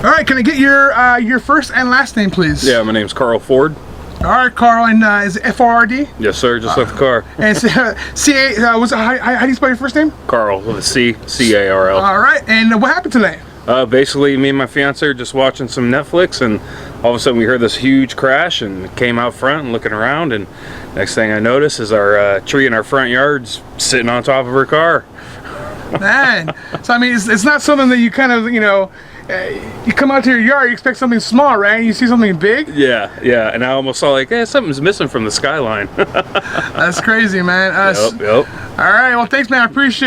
All right, can I get your first and last name, please? Yeah, my name's Carl Ford. All right, Carl, and is it F-O-R-D? Yes, sir. Just like the car. And C-A, how do you spell your first name? Carl with a C, C-A-R-L. All right, and what happened today? Basically, me and my fiance are just watching some Netflix, and all of a sudden we heard this huge crash and came out front and looking around, and next thing I notice is our tree in our front yard's sitting on top of her car. Man, so I mean, it's not something that you kind of, you know, you come out to your yard, you expect something small, right? You see something big? Yeah, and I almost saw like, something's missing from the skyline. That's crazy, man. Yep. All right, well, thanks, man. I appreciate it.